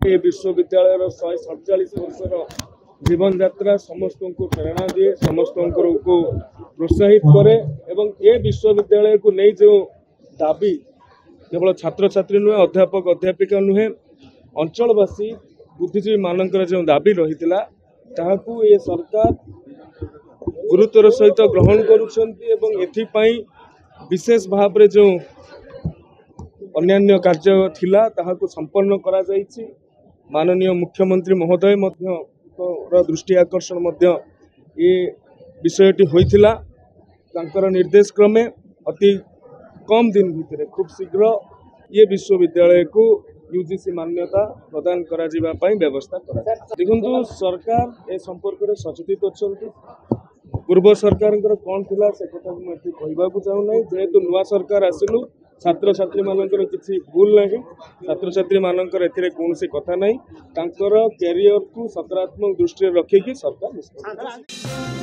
ये विश्वविद्यालय 147 वर्षर जीवन यात्रा समस्त को प्रेरणा दिए, समस्त को प्रोत्साहित करे एवं ये विश्वविद्यालय को नहीं जो दाबी केवल छात्र छात्री नुहे, अध्यापक अध्यापिका नुहे, अंचलवासी बुद्धिजीवी मानकर जो दाबी रही ये सरकार गुरुत्वर सहित ग्रहण करुँच विशेष भाव में जो अन्यान्य कार्य थिला ताहाको संपन्न करा जाइछि। माननीय मुख्यमंत्री महोदय दृष्टि आकर्षण ये विषयटी होइथिला। तांकर निर्देश क्रमे अति कम दिन भितर खूब शीघ्र ये विश्वविद्यालय को यूजीसी मान्यता प्रदान करा जिबा पई व्यवस्था करा। देखंतु सरकार ए संपर्क में सचेतित अछंती। पूर्व सरकार कौन थिला से कथा को कहबा को चाहू नहीं। जेहेतु नुआ सरकार आसिलु छात्र छात्री मानकर किसी भूल नहीं, छात्र छात्री मानकर एथिरे कोनोसी कथा नहीं। तांकर कैरियर को सकारात्मक दृष्टि रखिकी सरकार निष्पत्ति